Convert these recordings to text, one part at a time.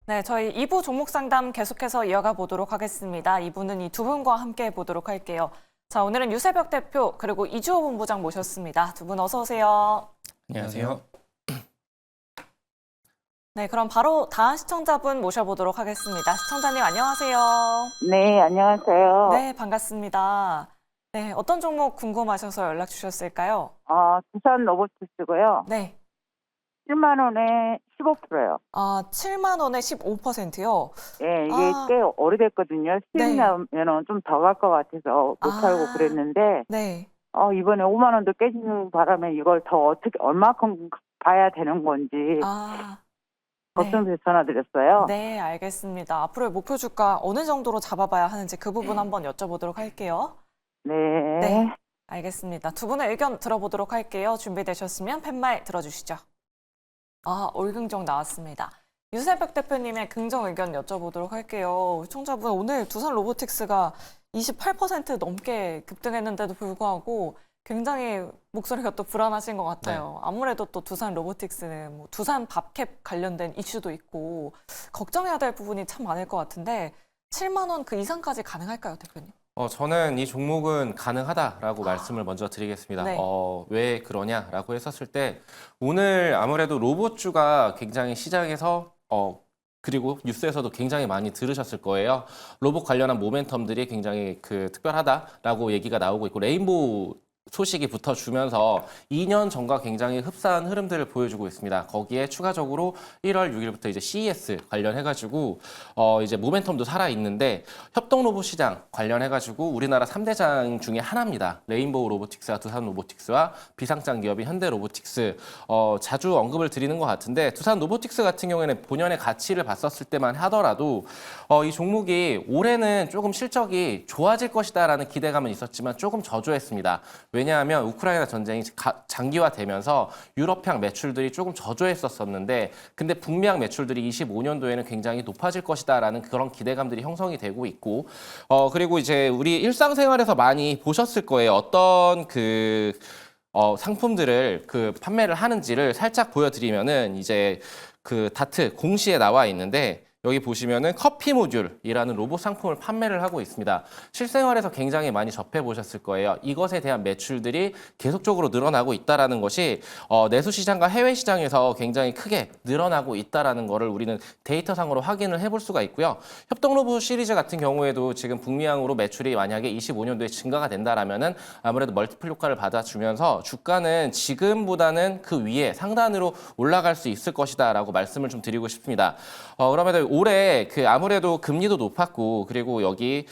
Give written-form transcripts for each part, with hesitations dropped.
네, 저희 2부 종목 상담 계속해서 이어가 보도록 하겠습니다. 2부는 이 두 분과 함께 보도록 할게요. 자, 오늘은 유세벽 대표 그리고 이주호 본부장 모셨습니다. 두 분 어서 오세요. 안녕하세요. 네, 그럼 바로 다음 시청자분 모셔보도록 하겠습니다. 시청자님 안녕하세요. 네, 안녕하세요. 네, 반갑습니다. 네, 어떤 종목 궁금하셔서 연락 주셨을까요? 두산 로보티스고요. 네, 7만 원에 15%요. 7만 원에 15%요. 예, 이게 아. 꽤 오래됐거든요. 네. 수익 나면은 좀 더 갈 것 같아서 못 아. 팔고 그랬는데, 네. 이번에 5만 원도 깨지는 바람에 이걸 더 어떻게, 얼마큼 봐야 되는 건지 걱정돼서 전화드렸어요. 네, 알겠습니다. 앞으로의 목표 주가 어느 정도로 잡아봐야 하는지 그 부분 한번 여쭤보도록 할게요. 네. 네, 알겠습니다. 두 분의 의견 들어보도록 할게요. 준비되셨으면 팻말 들어주시죠. 올긍정 나왔습니다. 유세벽 대표님의 긍정 의견 여쭤보도록 할게요. 시청자분, 오늘 두산 로보틱스가 28% 넘게 급등했는데도 불구하고 굉장히 목소리가 또 불안하신 것 같아요. 아무래도 또 두산 로보틱스는 뭐 두산 밥캡 관련된 이슈도 있고 걱정해야 될 부분이 참 많을 것 같은데 7만 원 그 이상까지 가능할까요, 대표님? 저는 이 종목은 가능하다라고 말씀을 먼저 드리겠습니다. 네. 왜 그러냐라고 했었을 때 오늘 아무래도 로봇주가 굉장히 시장에서 그리고 뉴스에서도 굉장히 많이 들으셨을 거예요. 로봇 관련한 모멘텀들이 굉장히 특별하다라고 얘기가 나오고 있고 레인보우 소식이 붙어주면서 2년 전과 굉장히 흡사한 흐름들을 보여주고 있습니다. 거기에 추가적으로 1월 6일부터 이제 CES 관련해가지고 이제 모멘텀도 살아있는데 협동 로봇 시장 관련해가지고 우리나라 3대장 중에 하나입니다. 레인보우 로보틱스와 두산 로보틱스와 비상장 기업인 현대 로보틱스 자주 언급을 드리는 것 같은데 두산 로보틱스 같은 경우에는 본연의 가치를 봤었을 때만 하더라도 이 종목이 올해는 조금 실적이 좋아질 것이다라는 기대감은 있었지만 조금 저조했습니다. 왜냐하면 우크라이나 전쟁이 장기화되면서 유럽향 매출들이 조금 저조했었는데 근데 북미향 매출들이 25년도에는 굉장히 높아질 것이다라는 그런 기대감들이 형성이 되고 있고 그리고 이제 우리 일상생활에서 많이 보셨을 거예요. 어떤 상품들을 판매를 하는지를 살짝 보여드리면은 이제 다트 공시에 나와 있는데 여기 보시면은 커피 모듈이라는 로봇 상품을 판매를 하고 있습니다. 실생활에서 굉장히 많이 접해 보셨을 거예요. 이것에 대한 매출들이 계속적으로 늘어나고 있다라는 것이 내수 시장과 해외 시장에서 굉장히 크게 늘어나고 있다라는 거를 우리는 데이터상으로 확인을 해볼 수가 있고요. 협동 로봇 시리즈 같은 경우에도 지금 북미향으로 매출이 만약에 25년도에 증가가 된다라면은 아무래도 멀티플 효과를 받아주면서 주가는 지금보다는 그 위에 상단으로 올라갈 수 있을 것이다라고 말씀을 좀 드리고 싶습니다. 그러면 올해 아무래도 금리도 높았고 그리고 여기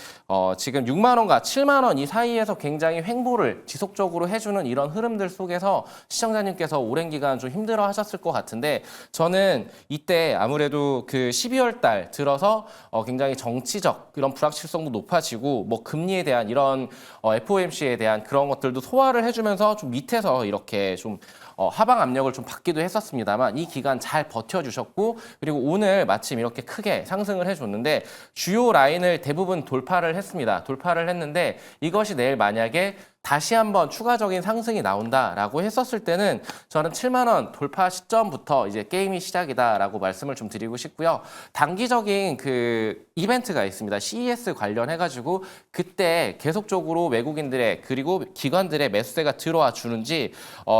지금 6만 원과 7만 원 이 사이에서 굉장히 횡보를 지속적으로 해주는 이런 흐름들 속에서 시청자님께서 오랜 기간 좀 힘들어 하셨을 것 같은데 저는 이때 아무래도 12월 달 들어서 굉장히 정치적 이런 불확실성도 높아지고 뭐 금리에 대한 이런 FOMC에 대한 그런 것들도 소화를 해주면서 좀 밑에서 이렇게 좀 하방 압력을 좀 받기도 했었습니다만 이 기간 잘 버텨주셨고 그리고 오늘 마침 이렇게 크게 상승을 해줬는데 주요 라인을 대부분 돌파를 했습니다. 돌파를 했는데 이것이 내일 만약에 다시 한번 추가적인 상승이 나온다라고 했었을 때는 저는 7만 원 돌파 시점부터 이제 게임이 시작이다라고 말씀을 좀 드리고 싶고요. 단기적인 이벤트가 있습니다. CES 관련해가지고 그때 계속적으로 외국인들의 그리고 기관들의 매수세가 들어와 주는지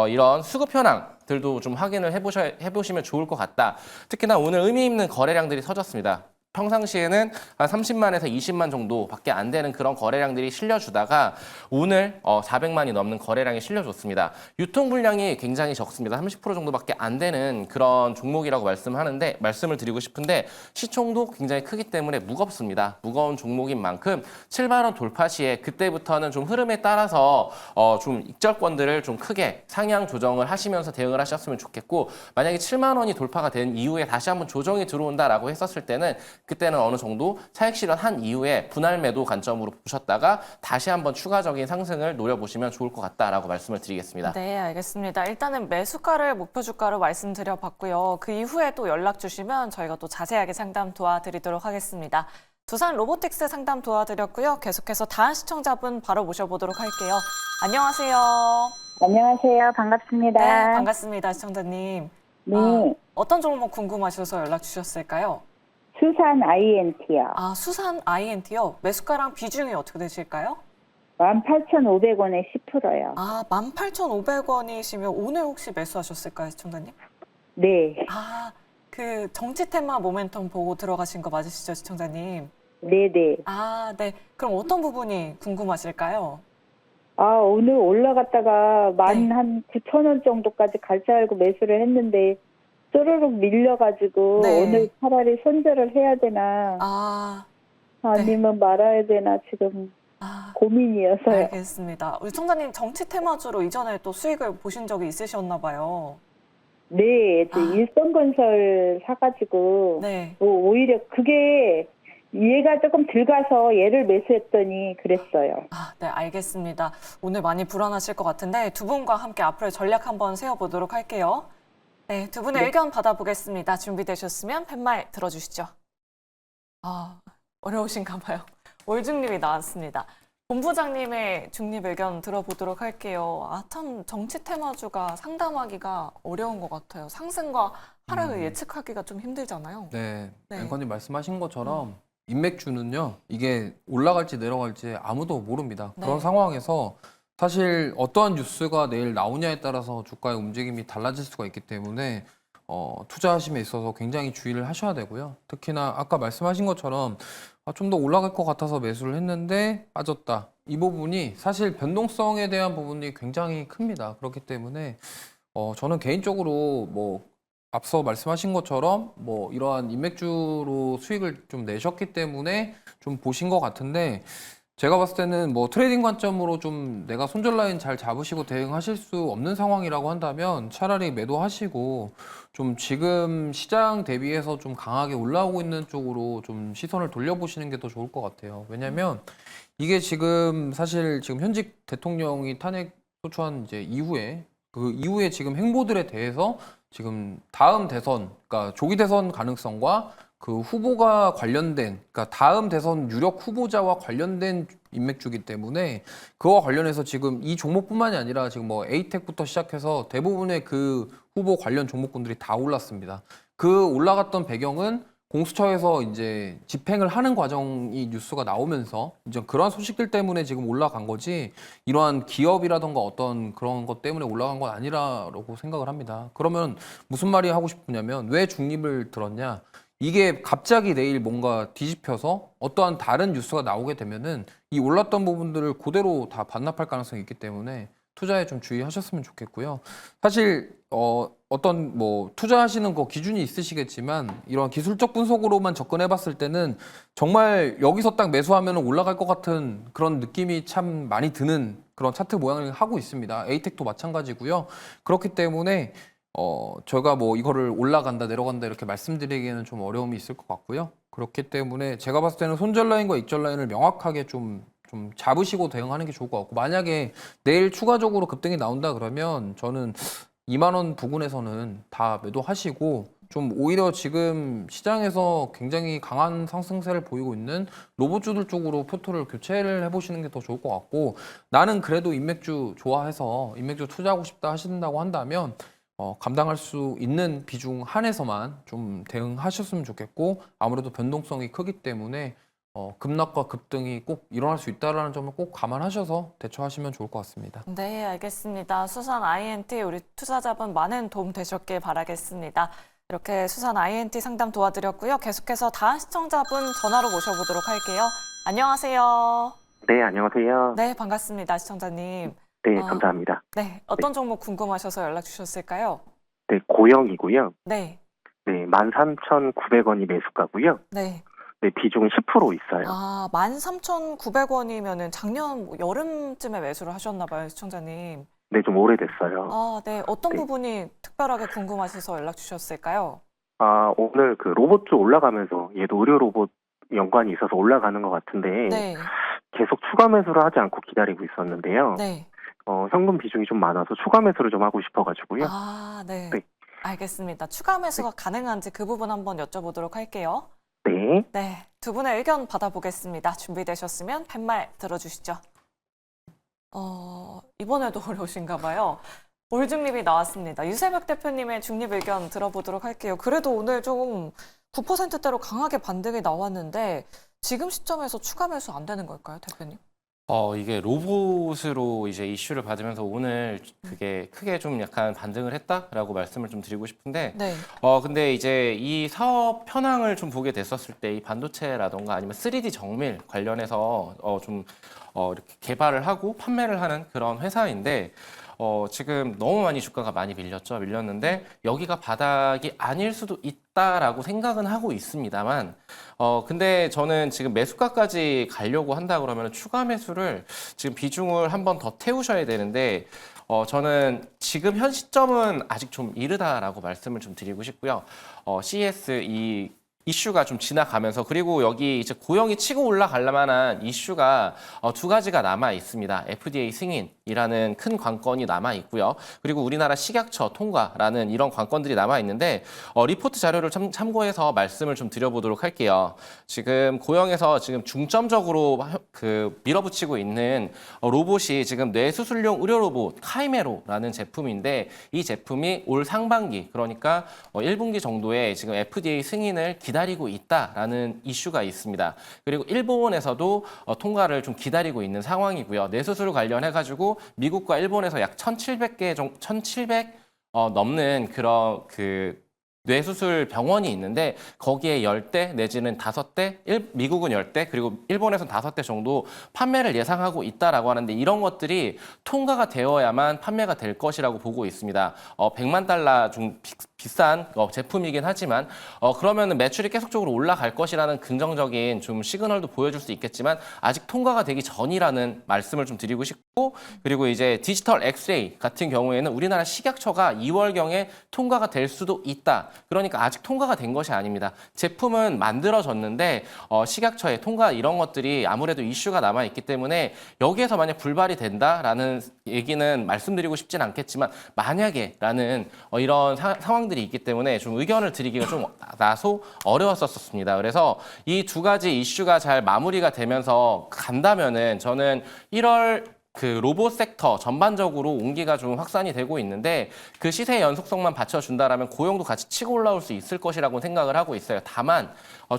이런 수급 현황들도 좀 확인을 해보시면 좋을 것 같다. 특히나 오늘 의미 있는 거래량들이 터졌습니다. 평상시에는 한 30만에서 20만 정도밖에 안 되는 그런 거래량들이 실려주다가 오늘 400만이 넘는 거래량이 실려줬습니다. 유통 분량이 굉장히 적습니다. 30% 정도밖에 안 되는 그런 종목이라고 말씀을 드리고 싶은데 시총도 굉장히 크기 때문에 무겁습니다. 무거운 종목인 만큼 7만 원 돌파 시에 그때부터는 좀 흐름에 따라서 좀 익절권들을 좀 크게 상향 조정을 하시면서 대응을 하셨으면 좋겠고 만약에 7만 원이 돌파가 된 이후에 다시 한번 조정이 들어온다라고 했었을 때는 그때는 어느 정도 차익 실현한 이후에 분할 매도 관점으로 보셨다가 다시 한번 추가적인 상승을 노려보시면 좋을 것 같다라고 말씀을 드리겠습니다. 네, 알겠습니다. 일단은 매수가를 목표 주가로 말씀드려봤고요. 그 이후에 또 연락 주시면 저희가 또 자세하게 상담 도와드리도록 하겠습니다. 두산 로보틱스 상담 도와드렸고요. 계속해서 다음 시청자분 바로 모셔보도록 할게요. 안녕하세요. 안녕하세요. 반갑습니다. 네, 반갑습니다, 시청자님. 네. 어떤 종목 궁금하셔서 연락 주셨을까요? 수산 INT요. 아, 수산 INT요? 매수가랑 비중이 어떻게 되실까요? 18,500원에 10%요. 아, 18,500원이시면 오늘 혹시 매수하셨을까요, 시청자님? 네. 아, 그 정치 테마 모멘텀 보고 들어가신 거 맞으시죠, 시청자님? 네네. 아, 네. 그럼 어떤 부분이 궁금하실까요? 아, 오늘 올라갔다가 네. 한 9,000원 정도까지 갈 줄 알고 매수를 했는데, 쪼르륵 밀려가지고, 네. 오늘 차라리 손절을 해야 되나, 아, 아니면 말아야 되나, 지금 아, 고민이어서요. 알겠습니다. 우리 청자님 정치 테마주로 이전에 또 수익을 보신 적이 있으셨나 봐요. 네, 저 아. 일성건설 사가지고, 네. 오히려 그게, 얘가 조금 들어가서 얘를 매수했더니 그랬어요. 아, 네, 알겠습니다. 오늘 많이 불안하실 것 같은데 두 분과 함께 앞으로의 전략 한번 세워보도록 할게요. 네, 두 분의 의견 받아보겠습니다. 준비되셨으면 팻말 들어주시죠. 아, 어려우신가 봐요. 월중립이 나왔습니다. 본부장님의 중립 의견 들어보도록 할게요. 아, 참 정치 테마주가 상담하기가 어려운 것 같아요. 상승과 하락을 예측하기가 좀 힘들잖아요. 네, 네. 앵커님 말씀하신 것처럼 인맥주는요, 이게 올라갈지 내려갈지 아무도 모릅니다. 네. 그런 상황에서 사실 어떠한 뉴스가 내일 나오냐에 따라서 주가의 움직임이 달라질 수가 있기 때문에 투자하심에 있어서 굉장히 주의를 하셔야 되고요. 특히나 아까 말씀하신 것처럼 좀 더 올라갈 것 같아서 매수를 했는데 빠졌다. 이 부분이 사실 변동성에 대한 부분이 굉장히 큽니다. 그렇기 때문에 저는 개인적으로 뭐 앞서 말씀하신 것처럼 뭐 이러한 인맥주로 수익을 좀 내셨기 때문에 좀 보신 것 같은데 제가 봤을 때는 뭐 트레이딩 관점으로 좀 내가 손절 라인 잘 잡으시고 대응하실 수 없는 상황이라고 한다면 차라리 매도하시고 좀 지금 시장 대비해서 좀 강하게 올라오고 있는 쪽으로 좀 시선을 돌려보시는 게 더 좋을 것 같아요. 왜냐면 이게 지금 사실 지금 현직 대통령이 탄핵 소추한 이제 이후에 그 이후에 지금 행보들에 대해서 지금 다음 대선, 그러니까 조기 대선 가능성과 그 후보가 관련된, 그러니까 다음 대선 유력 후보자와 관련된 인맥주기 때문에 그와 관련해서 지금 이 종목뿐만이 아니라 지금 뭐 에이텍부터 시작해서 대부분의 그 후보 관련 종목군들이 다 올랐습니다. 그 올라갔던 배경은 공수처에서 이제 집행을 하는 과정이 뉴스가 나오면서 이제 그러한 소식들 때문에 지금 올라간 거지 이러한 기업이라던가 어떤 그런 것 때문에 올라간 건 아니라고 생각을 합니다. 그러면 무슨 말이 하고 싶냐면 왜 중립을 들었냐? 이게 갑자기 내일 뭔가 뒤집혀서 어떠한 다른 뉴스가 나오게 되면은 이 올랐던 부분들을 그대로 다 반납할 가능성이 있기 때문에 투자에 좀 주의하셨으면 좋겠고요. 사실 어떤 뭐 투자하시는 거 기준이 있으시겠지만 이런 기술적 분석으로만 접근해 봤을 때는 정말 여기서 딱 매수하면 올라갈 것 같은 그런 느낌이 참 많이 드는 그런 차트 모양을 하고 있습니다. 에이텍도 마찬가지고요. 그렇기 때문에 제가 뭐 이거를 올라간다 내려간다 이렇게 말씀드리기에는 좀 어려움이 있을 것 같고요. 그렇기 때문에 제가 봤을 때는 손절 라인과 익절 라인을 명확하게 좀 잡으시고 대응하는 게 좋을 것 같고 만약에 내일 추가적으로 급등이 나온다 그러면 저는 2만 원 부근에서는 다 매도하시고 좀 오히려 지금 시장에서 굉장히 강한 상승세를 보이고 있는 로봇주들 쪽으로 포트를 교체를 해보시는 게 더 좋을 것 같고 나는 그래도 인맥주 좋아해서 인맥주 투자하고 싶다 하신다고 한다면 감당할 수 있는 비중 한에서만 좀 대응하셨으면 좋겠고 아무래도 변동성이 크기 때문에 급락과 급등이 꼭 일어날 수 있다는 점을 꼭 감안하셔서 대처하시면 좋을 것 같습니다. 네, 알겠습니다. 수산 INT 우리 투자자분 많은 도움 되셨길 바라겠습니다. 이렇게 수산 INT 상담 도와드렸고요. 계속해서 다음 시청자분 전화로 모셔보도록 할게요. 안녕하세요. 네, 안녕하세요. 네, 반갑습니다. 시청자님. 네, 감사합니다. 네, 어떤 종목 궁금하셔서 연락 주셨을까요? 네, 고영이고요. 네, 네, 13,900원이 매수가고요. 네. 네, 비중은 10% 있어요. 아, 13,900원이면은 작년 뭐 여름쯤에 매수를 하셨나 봐요, 시청자님. 네, 좀 오래됐어요. 아, 네. 어떤 네. 부분이 특별하게 궁금하셔서 연락 주셨을까요? 오늘 그 로봇주 올라가면서 얘도 의료 로봇 연관이 있어서 올라가는 것 같은데 네, 계속 추가 매수를 하지 않고 기다리고 있었는데요. 네. 현금 비중이 좀 많아서 추가 매수를 좀 하고 싶어가지고요. 아, 네. 네. 알겠습니다. 추가 매수가 가능한지 그 부분 한번 여쭤보도록 할게요. 네, 네, 두 분의 의견 받아보겠습니다. 준비되셨으면 팻말 들어주시죠. 이번에도 어려우신가 봐요. 올중립이 나왔습니다. 유세벽 대표님의 중립 의견 들어보도록 할게요. 그래도 오늘 좀 9%대로 강하게 반등이 나왔는데 지금 시점에서 추가 매수 안 되는 걸까요, 대표님? 이게 로봇으로 이제 이슈를 받으면서 오늘 그게 크게 좀 약간 반등을 했다라고 말씀을 좀 드리고 싶은데, 네. 근데 이제 이 사업 현황을 좀 보게 됐었을 때 이 반도체라던가 아니면 3D 정밀 관련해서 이렇게 개발을 하고 판매를 하는 그런 회사인데, 지금 너무 많이 주가가 많이 밀렸는데 여기가 바닥이 아닐 수도 있다라고 생각은 하고 있습니다만, 근데 저는 지금 매수가까지 가려고 한다 그러면 추가 매수를 지금 비중을 한 번 더 태우셔야 되는데, 저는 지금 현 시점은 아직 좀 이르다라고 말씀을 좀 드리고 싶고요. CES 이 이슈가 좀 지나가면서, 그리고 여기 이제 고영이 치고 올라갈 만한 이슈가 두 가지가 남아 있습니다. FDA 승인이라는 큰 관건이 남아 있고요. 그리고 우리나라 식약처 통과라는 이런 관건들이 남아 있는데, 리포트 자료를 참고해서 말씀을 좀 드려보도록 할게요. 지금 고영에서 지금 중점적으로 밀어붙이고 있는 로봇이 지금 뇌수술용 의료 로봇 카이메로라는 제품인데, 이 제품이 올 상반기, 그러니까 1분기 정도에 지금 FDA 승인을 기다리고 있다라는 이슈가 있습니다. 그리고 일본에서도 통과를 좀 기다리고 있는 상황이고요. 뇌수술 관련해가지고 미국과 일본에서 약 1,700 넘는 그런 뇌수술 병원이 있는데, 거기에 10대 내지는 5대, 미국은 10대, 그리고 일본에서는 5대 정도 판매를 예상하고 있다라고 하는데, 이런 것들이 통과가 되어야만 판매가 될 것이라고 보고 있습니다. 100만 달러 좀 비싼 제품이긴 하지만, 그러면 매출이 계속적으로 올라갈 것이라는 긍정적인 좀 시그널도 보여줄 수 있겠지만, 아직 통과가 되기 전이라는 말씀을 좀 드리고 싶고, 그리고 이제 디지털 엑스레이 같은 경우에는 우리나라 식약처가 2월경에 통과가 될 수도 있다. 그러니까 아직 통과가 된 것이 아닙니다. 제품은 만들어졌는데 식약처의 통과 이런 것들이 아무래도 이슈가 남아있기 때문에, 여기에서 만약 불발이 된다라는 얘기는 말씀드리고 싶진 않겠지만, 만약에라는 이런 상황들이 있기 때문에 좀 의견을 드리기가 좀 다소 어려웠었습니다. 그래서 이 두 가지 이슈가 잘 마무리가 되면서 간다면은, 저는 1월 로봇 섹터 전반적으로 온기가 좀 확산이 되고 있는데, 그 시세 연속성만 받쳐준다라면 고용도 같이 치고 올라올 수 있을 것이라고 생각을 하고 있어요. 다만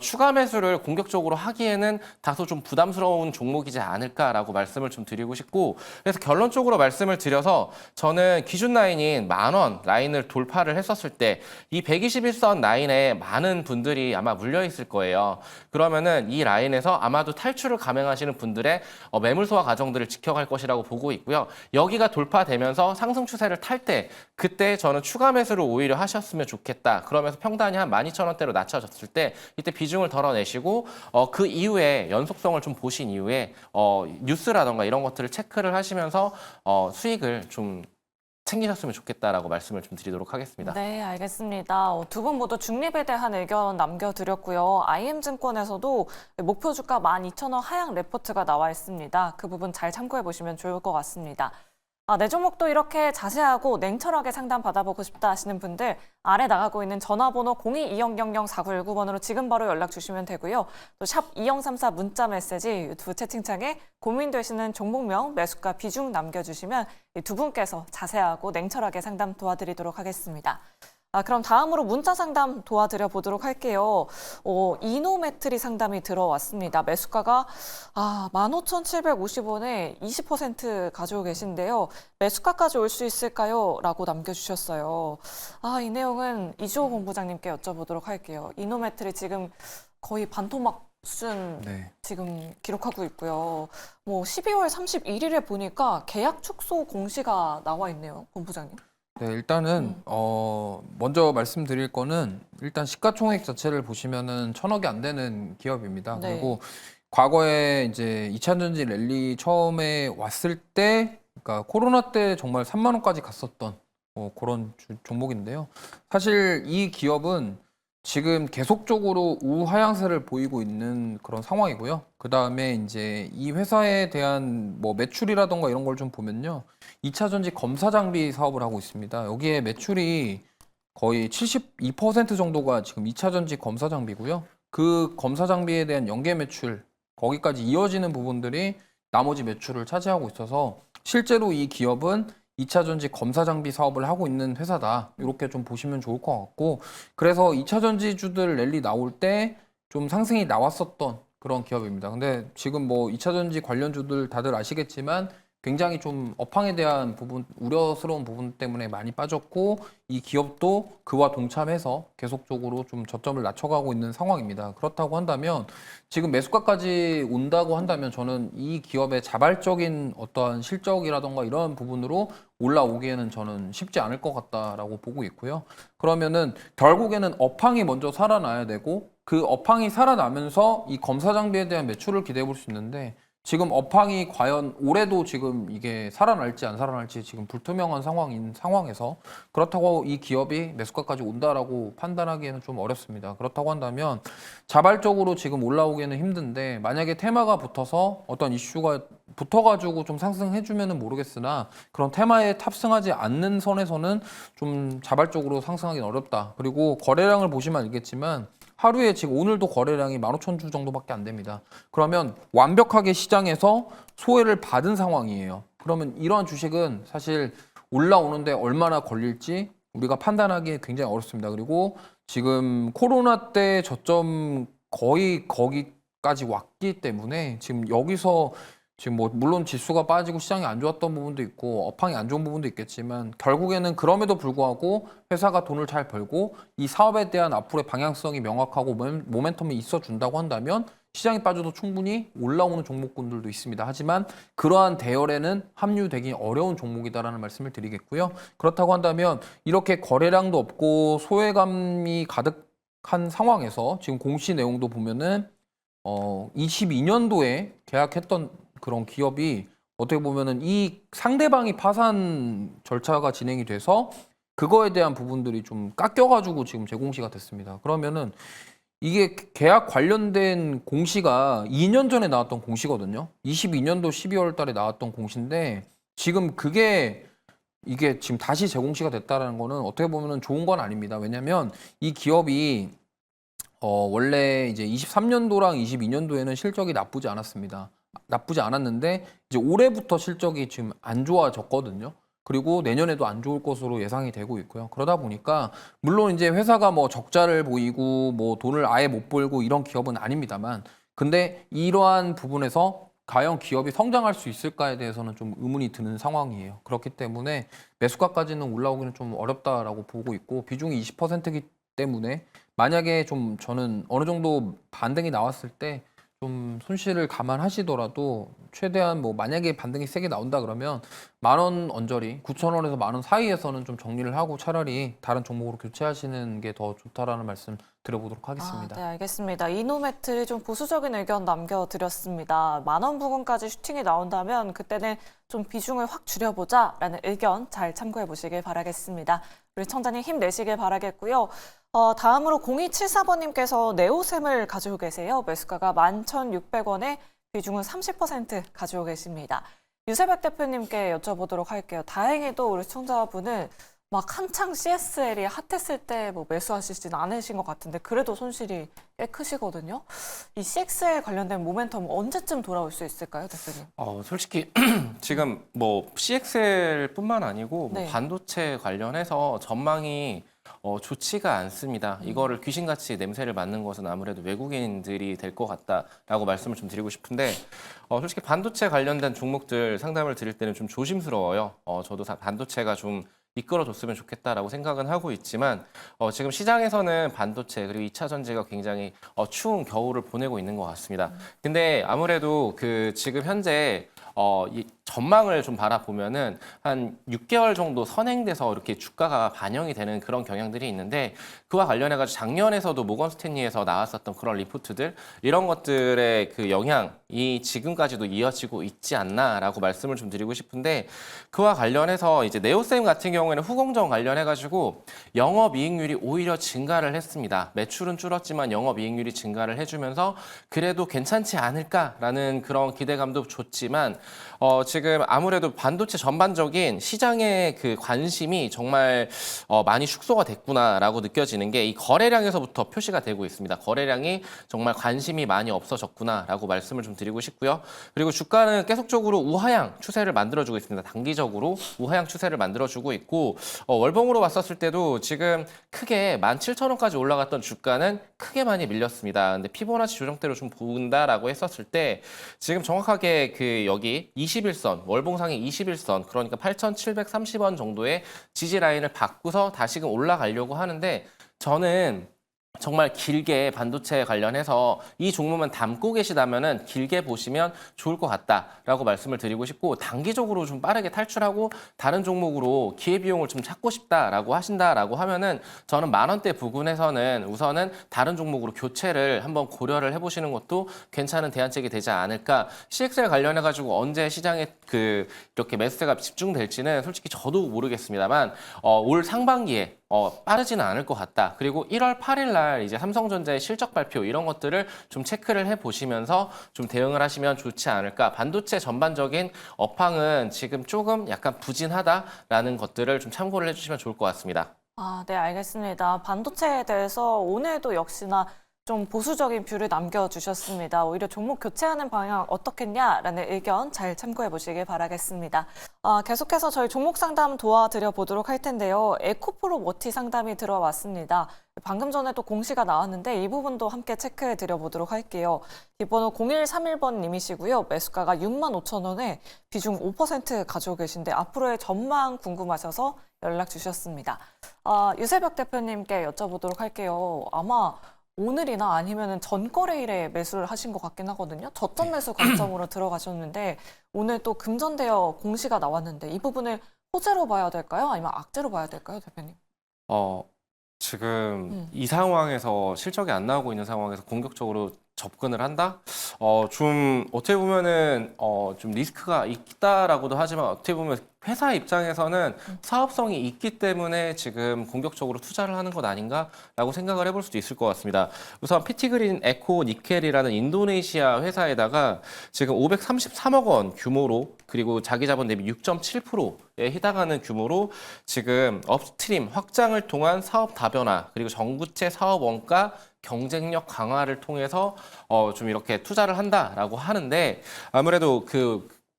추가 매수를 공격적으로 하기에는 다소 좀 부담스러운 종목이지 않을까라고 말씀을 좀 드리고 싶고, 그래서 결론적으로 말씀을 드려서, 저는 기준 라인인 10,000원 라인을 돌파를 했었을 때 이 121선 라인에 많은 분들이 아마 물려 있을 거예요. 그러면은 이 라인에서 아마도 탈출을 감행하시는 분들의 매물 소화 과정들을 지켜갈 것이라고 보고 있고요. 여기가 돌파되면서 상승 추세를 탈 때, 그때 저는 추가 매수를 오히려 하셨으면 좋겠다. 그러면서 평단이 한 12,000원대로 낮춰졌을 때 이때 비중을 덜어내시고, 그 이후에 연속성을 좀 보신 이후에 뉴스라던가 이런 것들을 체크를 하시면서 수익을 좀 챙기셨으면 좋겠다라고 말씀을 좀 드리도록 하겠습니다. 네, 알겠습니다. 두 분 모두 중립에 대한 의견 남겨드렸고요. IM증권에서도 목표 주가 12,000원 하향 레포트가 나와 있습니다. 그 부분 잘 참고해 보시면 좋을 것 같습니다. 내 종목도 이렇게 자세하고 냉철하게 상담 받아보고 싶다 하시는 분들, 아래 나가고 있는 전화번호 02-2000-4919번으로 지금 바로 연락 주시면 되고요. 또 샵 2034 문자 메시지 유튜브 채팅창에 고민되시는 종목명, 매수가, 비중 남겨주시면 이 두 분께서 자세하고 냉철하게 상담 도와드리도록 하겠습니다. 그럼 다음으로 문자 상담 도와드려 보도록 할게요. 이노메트리 상담이 들어왔습니다. 매수가가 15,750원에 20% 가지고 계신데요. 매수가까지 올 수 있을까요? 라고 남겨주셨어요. 이 내용은 이주호 본부장님께 여쭤보도록 할게요. 이노메트리 지금 거의 반토막 수준 지금 기록하고 있고요. 12월 31일에 보니까 계약 축소 공시가 나와 있네요, 본부장님. 네, 일단은 먼저 말씀드릴 거는, 일단 시가총액 자체를 보시면은 1,000억이 안 되는 기업입니다. 네. 그리고 과거에 이제 2차 전지 랠리 처음에 왔을 때, 그러니까 코로나 때 정말 3만 원까지 갔었던 그런 종목인데요. 사실 이 기업은 지금 계속적으로 우하향세를 보이고 있는 그런 상황이고요. 그 다음에 이제 이 회사에 대한 매출이라던가 이런 걸 좀 보면요. 2차 전지 검사 장비 사업을 하고 있습니다. 여기에 매출이 거의 72% 정도가 지금 2차 전지 검사 장비고요. 그 검사 장비에 대한 연계 매출, 거기까지 이어지는 부분들이 나머지 매출을 차지하고 있어서, 실제로 이 기업은 2차 전지 검사 장비 사업을 하고 있는 회사다. 이렇게 좀 보시면 좋을 것 같고, 그래서 2차 전지주들 랠리 나올 때 좀 상승이 나왔었던 그런 기업입니다. 근데 지금 뭐 2차 전지 관련주들 다들 아시겠지만 굉장히 좀 업황에 대한 부분, 우려스러운 부분 때문에 많이 빠졌고, 이 기업도 그와 동참해서 계속적으로 좀 저점을 낮춰가고 있는 상황입니다. 그렇다고 한다면 지금 매수가까지 온다고 한다면 저는 이 기업의 자발적인 어떠한 실적이라던가 이런 부분으로 올라오기에는 저는 쉽지 않을 것 같다라고 보고 있고요. 그러면은 결국에는 업황이 먼저 살아나야 되고, 그 업황이 살아나면서 이 검사 장비에 대한 매출을 기대해 볼 수 있는데, 지금 업황이 과연 올해도 지금 이게 살아날지 안 살아날지 지금 불투명한 상황인 상황에서, 그렇다고 이 기업이 매수가까지 온다라고 판단하기에는 좀 어렵습니다. 그렇다고 한다면 자발적으로 지금 올라오기에는 힘든데, 만약에 테마가 붙어서 어떤 이슈가 붙어가지고 좀 상승해주면은 모르겠으나, 그런 테마에 탑승하지 않는 선에서는 좀 자발적으로 상승하기는 어렵다. 그리고 거래량을 보시면 알겠지만 하루에 지금 오늘도 거래량이 15,000주 정도밖에 안 됩니다. 그러면 완벽하게 시장에서 소외를 받은 상황이에요. 그러면 이러한 주식은 사실 올라오는데 얼마나 걸릴지 우리가 판단하기 굉장히 어렵습니다. 그리고 지금 코로나 때 저점 거의 거기까지 왔기 때문에 지금 여기서 지금 뭐 물론 지수가 빠지고 시장이 안 좋았던 부분도 있고 업황이 안 좋은 부분도 있겠지만, 결국에는 그럼에도 불구하고 회사가 돈을 잘 벌고 이 사업에 대한 앞으로의 방향성이 명확하고 모멘텀이 있어 준다고 한다면 시장이 빠져도 충분히 올라오는 종목군들도 있습니다. 하지만 그러한 대열에는 합류되기 어려운 종목이다라는 말씀을 드리겠고요. 그렇다고 한다면 이렇게 거래량도 없고 소외감이 가득한 상황에서 지금 공시 내용도 보면은 22년도에 계약했던 그런 기업이 어떻게 보면은 이 상대방이 파산 절차가 진행이 돼서 그거에 대한 부분들이 좀 깎여가지고 지금 재공시가 됐습니다. 그러면은 이게 계약 관련된 공시가 2년 전에 나왔던 공시거든요. 22년도 12월 달에 나왔던 공시인데, 지금 이게 지금 다시 재공시가 됐다는 거는 어떻게 보면은 좋은 건 아닙니다. 왜냐면 이 기업이 원래 이제 23년도랑 22년도에는 실적이 나쁘지 않았습니다. 나쁘지 않았는데 이제 올해부터 실적이 지금 안 좋아졌거든요. 그리고 내년에도 안 좋을 것으로 예상이 되고 있고요. 그러다 보니까 물론 이제 회사가 뭐 적자를 보이고 뭐 돈을 아예 못 벌고 이런 기업은 아닙니다만, 근데 이러한 부분에서 과연 기업이 성장할 수 있을까에 대해서는 좀 의문이 드는 상황이에요. 그렇기 때문에 매수가까지는 올라오기는 좀 어렵다라고 보고 있고, 비중이 20%이기 때문에 만약에 좀 저는 어느 정도 반등이 나왔을 때 좀 손실을 감안하시더라도 최대한 뭐 만약에 반등이 세게 나온다 그러면 10,000원 언저리 9,000원에서 10,000원 사이에서는 좀 정리를 하고 차라리 다른 종목으로 교체하시는 게 더 좋다라는 말씀 드려보도록 하겠습니다. 네, 알겠습니다. 이노매트 좀 보수적인 의견 남겨드렸습니다. 10,000원 부근까지 슈팅이 나온다면 그때는 좀 비중을 확 줄여보자라는 의견 잘 참고해 보시길 바라겠습니다. 우리 청자님 힘내시길 바라겠고요. 다음으로 0274번님께서 네오셈을 가지고 계세요. 매수가가 11,600원에 비중은 30% 가지고 계십니다. 유세백 대표님께 여쭤보도록 할게요. 다행히도 우리 시청자분은 막 한창 CSL이 핫했을 때 뭐 매수하시진 않으신 것 같은데 그래도 손실이 꽤 크시거든요. 이 CXL 관련된 모멘텀 언제쯤 돌아올 수 있을까요, 대표님? 솔직히 지금 뭐 CXL뿐만 아니고 뭐 네. 반도체 관련해서 전망이 좋지가 않습니다. 이거를 귀신같이 냄새를 맡는 것은 아무래도 외국인들이 될 것 같다라고 말씀을 좀 드리고 싶은데, 솔직히 반도체 관련된 종목들 상담을 드릴 때는 좀 조심스러워요. 저도 반도체가 좀 이끌어줬으면 좋겠다라고 생각은 하고 있지만, 지금 시장에서는 반도체 그리고 2차 전지가 굉장히 추운 겨울을 보내고 있는 것 같습니다. 근데 아무래도 그 지금 현재 이 전망을 좀 바라보면은 한 6개월 정도 선행돼서 이렇게 주가가 반영이 되는 그런 경향들이 있는데, 그와 관련해가지고 작년에서도 모건 스탠리에서 나왔었던 그런 리포트들, 이런 것들의 그 영향이 지금까지도 이어지고 있지 않나라고 말씀을 좀 드리고 싶은데, 그와 관련해서 이제 네오셈 같은 경우에는 후공정 관련해가지고 영업이익률이 오히려 증가를 했습니다. 매출은 줄었지만 영업이익률이 증가를 해주면서 그래도 괜찮지 않을까라는 그런 기대감도 좋지만, 지금 지금 아무래도 반도체 전반적인 시장의 그 관심이 정말 많이 축소가 됐구나라고 느껴지는 게 이 거래량에서부터 표시가 되고 있습니다. 거래량이 정말 관심이 많이 없어졌구나라고 말씀을 좀 드리고 싶고요. 그리고 주가는 계속적으로 우하향 추세를 만들어주고 있습니다. 단기적으로 우하향 추세를 만들어주고 있고 월봉으로 봤었을 때도 지금 크게 17,000원까지 올라갔던 주가는 크게 많이 밀렸습니다. 근데 피보나치 조정대로 좀 본다라고 했었을 때 지금 정확하게 그 여기 21선, 월봉상의 21선, 그러니까 8,730원 정도의 지지 라인을 받고서 다시금 올라가려고 하는데 저는 정말 길게 반도체 관련해서 이 종목만 담고 계시다면은 길게 보시면 좋을 것 같다라고 말씀을 드리고 싶고 단기적으로 좀 빠르게 탈출하고 다른 종목으로 기회비용을 좀 찾고 싶다라고 하신다라고 하면은 저는 10,000원대 부근에서는 우선은 다른 종목으로 교체를 한번 고려를 해보시는 것도 괜찮은 대안책이 되지 않을까. CXL 관련해가지고 언제 시장에 이렇게 매수세가 집중될지는 솔직히 저도 모르겠습니다만 올 상반기에 빠르지는 않을 것 같다. 그리고 1월 8일 날 이제 삼성전자의 실적 발표 이런 것들을 좀 체크를 해보시면서 좀 대응을 하시면 좋지 않을까. 반도체 전반적인 업황은 지금 조금 약간 부진하다라는 것들을 좀 참고를 해주시면 좋을 것 같습니다. 네, 알겠습니다. 반도체에 대해서 오늘도 역시나 좀 보수적인 뷰를 남겨주셨습니다. 오히려 종목 교체하는 방향 어떻겠냐라는 의견 잘 참고해 보시길 바라겠습니다. 계속해서 저희 종목 상담 도와드려 보도록 할 텐데요. 에코프로 워티 상담이 들어왔습니다. 방금 전에 또 공시가 나왔는데 이 부분도 함께 체크해 드려 보도록 할게요. 뒷번호 0131번님이시고요. 매수가가 65,000원에 비중 5% 가지고 계신데 앞으로의 전망 궁금하셔서 연락 주셨습니다. 유세벽 대표님께 여쭤보도록 할게요. 아마 오늘이나 아니면 전거래일에 매수를 하신 것 같긴 하거든요. 저점 매수 관점으로 들어가셨는데 오늘 또 금전대여 공시가 나왔는데 이 부분을 호재로 봐야 될까요? 아니면 악재로 봐야 될까요, 대표님? 지금 이 상황에서 실적이 안 나오고 있는 상황에서 공격적으로 접근을 한다? 좀 어떻게 보면은 좀 리스크가 있다라고도 하지만 어떻게 보면 회사 입장에서는 사업성이 있기 때문에 지금 공격적으로 투자를 하는 것 아닌가라고 생각을 해볼 수도 있을 것 같습니다. 우선 피티그린 에코 니켈이라는 인도네시아 회사에다가 지금 533억 원 규모로 그리고 자기 자본 대비 6.7%에 해당하는 규모로 지금 업스트림 확장을 통한 사업 다변화 그리고 전구체 사업 원가 경쟁력 강화를 통해서 좀 이렇게 투자를 한다라고 하는데 아무래도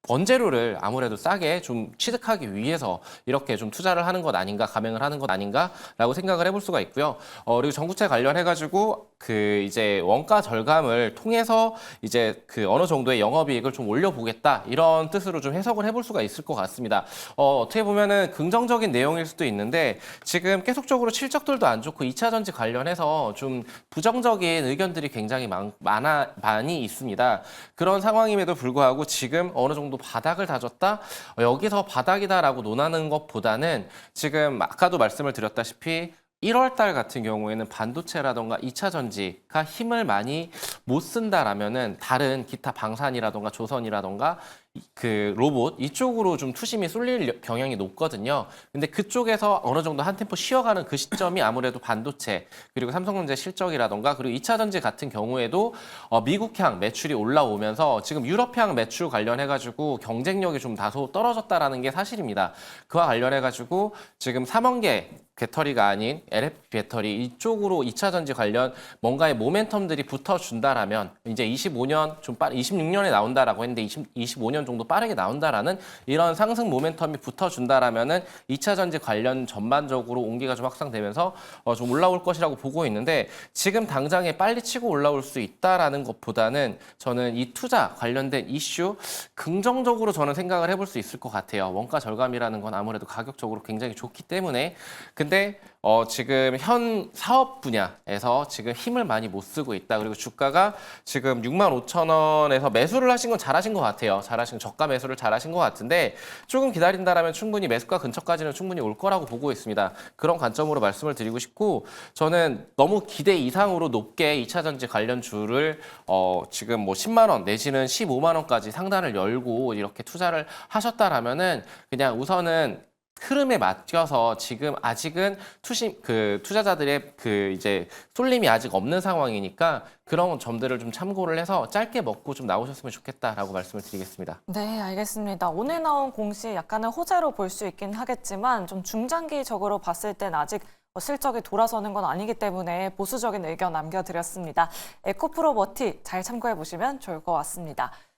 원재료를 아무래도 싸게 좀 취득하기 위해서 이렇게 좀 투자를 하는 것 아닌가, 감행을 하는 것 아닌가라고 생각을 해볼 수가 있고요. 그리고 전구체 관련해가지고 이제 원가 절감을 통해서 이제 어느 정도의 영업이익을 좀 올려보겠다 이런 뜻으로 좀 해석을 해볼 수가 있을 것 같습니다. 어떻게 보면은 긍정적인 내용일 수도 있는데 지금 계속적으로 실적들도 안 좋고 2차 전지 관련해서 좀 부정적인 의견들이 굉장히 많이 있습니다. 그런 상황임에도 불구하고 지금 어느 정도 바닥을 다졌다? 여기서 바닥이다라고 논하는 것보다는 지금 아까도 말씀을 드렸다시피 1월 달 같은 경우에는 반도체라던가 2차 전지가 힘을 많이 못 쓴다라면은 다른 기타 방산이라던가 조선이라던가 로봇 이쪽으로 좀 투심이 쏠릴 경향이 높거든요. 근데 그쪽에서 어느 정도 한 템포 쉬어가는 그 시점이 아무래도 반도체 그리고 삼성전자 실적이라던가 그리고 2차 전지 같은 경우에도 미국향 매출이 올라오면서 지금 유럽향 매출 관련해가지고 경쟁력이 좀 다소 떨어졌다라는 게 사실입니다. 그와 관련해가지고 지금 3원계 배터리가 아닌 LFP 배터리 이쪽으로 2차 전지 관련 뭔가의 모멘텀들이 붙어준다라면 이제 26년에 나온다라고 했는데 25년 정도 빠르게 나온다라는 이런 상승 모멘텀이 붙어준다라면은 2차 전지 관련 전반적으로 온기가 좀 확산되면서 좀 올라올 것이라고 보고 있는데 지금 당장에 빨리 치고 올라올 수 있다라는 것보다는 저는 이 투자 관련된 이슈 긍정적으로 저는 생각을 해볼 수 있을 것 같아요. 원가 절감이라는 건 아무래도 가격적으로 굉장히 좋기 때문에 근데 지금 현 사업 분야에서 지금 힘을 많이 못 쓰고 있다. 그리고 주가가 지금 65,000원에서 매수를 하신 건 잘하신 것 같아요. 저가 매수를 잘하신 것 같은데 조금 기다린다라면 충분히 매수가 근처까지는 충분히 올 거라고 보고 있습니다. 그런 관점으로 말씀을 드리고 싶고 저는 너무 기대 이상으로 높게 2차 전지 관련 주를 지금 뭐 10만 원 내지는 15만 원까지 상단을 열고 이렇게 투자를 하셨다라면은 그냥 우선은 흐름에 맡겨서 지금 아직은 투자자들의 이제 쏠림이 아직 없는 상황이니까 그런 점들을 좀 참고를 해서 짧게 먹고 좀 나오셨으면 좋겠다라고 말씀을 드리겠습니다. 네, 알겠습니다. 오늘 나온 공시 약간은 호재로 볼 수 있긴 하겠지만 좀 중장기적으로 봤을 땐 아직 실적이 돌아서는 건 아니기 때문에 보수적인 의견 남겨드렸습니다. 에코프로 머티 잘 참고해 보시면 좋을 것 같습니다.